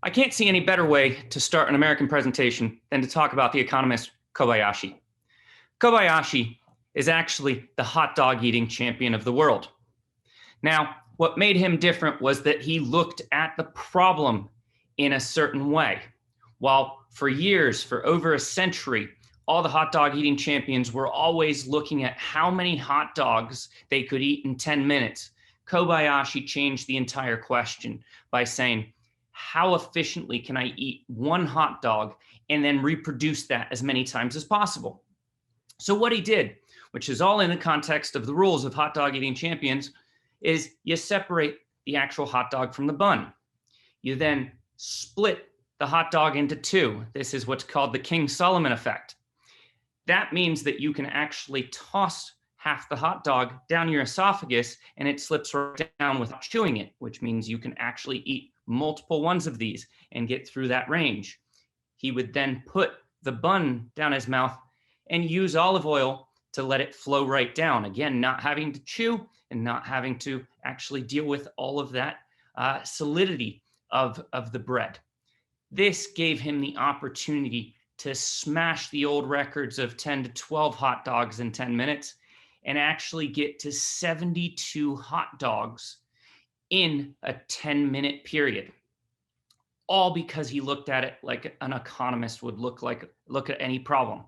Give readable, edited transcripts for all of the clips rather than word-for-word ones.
I can't see any better way to start an American presentation than to talk about the economist Kobayashi. Kobayashi is actually the hot dog eating champion of the world. Now, what made him different was that he looked at the problem in a certain way. While for years, for over a century, all the hot dog eating champions were always looking at how many hot dogs they could eat in 10 minutes. Kobayashi changed the entire question by saying, how efficiently can I eat one hot dog and then reproduce that as many times as possible? So what he did, which is all in the context of the rules of hot dog eating champions, is you separate the actual hot dog from the bun. You then split the hot dog into two. This is what's called the King-Solomon effect. That means that you can actually toss half the hot dog down your esophagus and it slips right down without chewing it, which means you can actually eat multiple ones of these and get through that range. He would then put the bun down his mouth and use olive oil to let it flow right down. Again, not having to chew and not having to actually deal with all of that solidity of the bread. This gave him the opportunity to smash the old records of 10 to 12 hot dogs in 10 minutes and actually get to 72 hot dogs in a 10-minute period. All because he looked at it like an economist would look at any problem.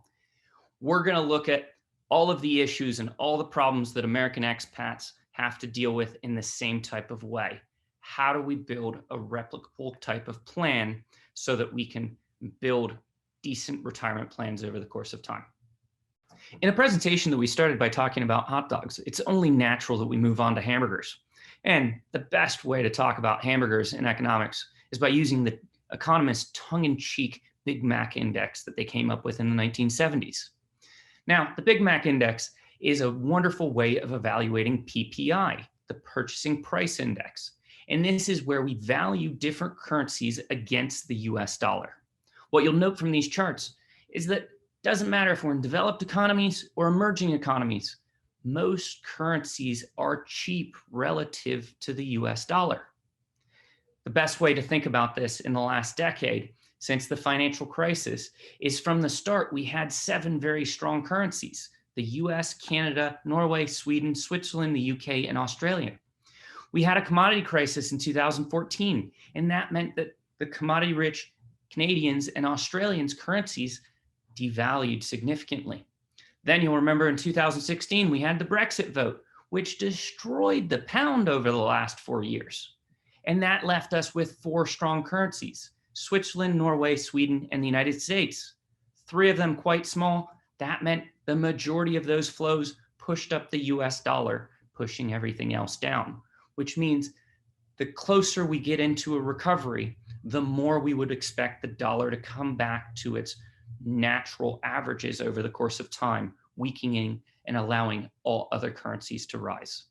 We're going to look at all of the issues and all the problems that American expats have to deal with in the same type of way. How do we build a replicable type of plan so that we can build decent retirement plans over the course of time? In a presentation that we started by talking about hot dogs, it's only natural that we move on to hamburgers. And the best way to talk about hamburgers in economics is by using the economist's tongue-in-cheek Big Mac index that they came up with in the 1970s. Now, the Big Mac index is a wonderful way of evaluating PPI, the purchasing price index. And this is where we value different currencies against the US dollar. What you'll note from these charts is that it doesn't matter if we're in developed economies or emerging economies, most currencies are cheap relative to the US dollar. The best way to think about this in the last decade, since the financial crisis, is from the start, we had 7 very strong currencies: the US, Canada, Norway, Sweden, Switzerland, the UK, and Australia. We had a commodity crisis in 2014, and that meant that the commodity-rich Canadians and Australians' currencies devalued significantly. Then you'll remember in 2016, we had the Brexit vote, which destroyed the pound over the last 4 years. And that left us with 4 strong currencies: Switzerland, Norway, Sweden, and the United States. 3 of them quite small. That meant the majority of those flows pushed up the US dollar, pushing everything else down, which means the closer we get into a recovery, the more we would expect the dollar to come back to its natural averages over the course of time, weakening and allowing all other currencies to rise.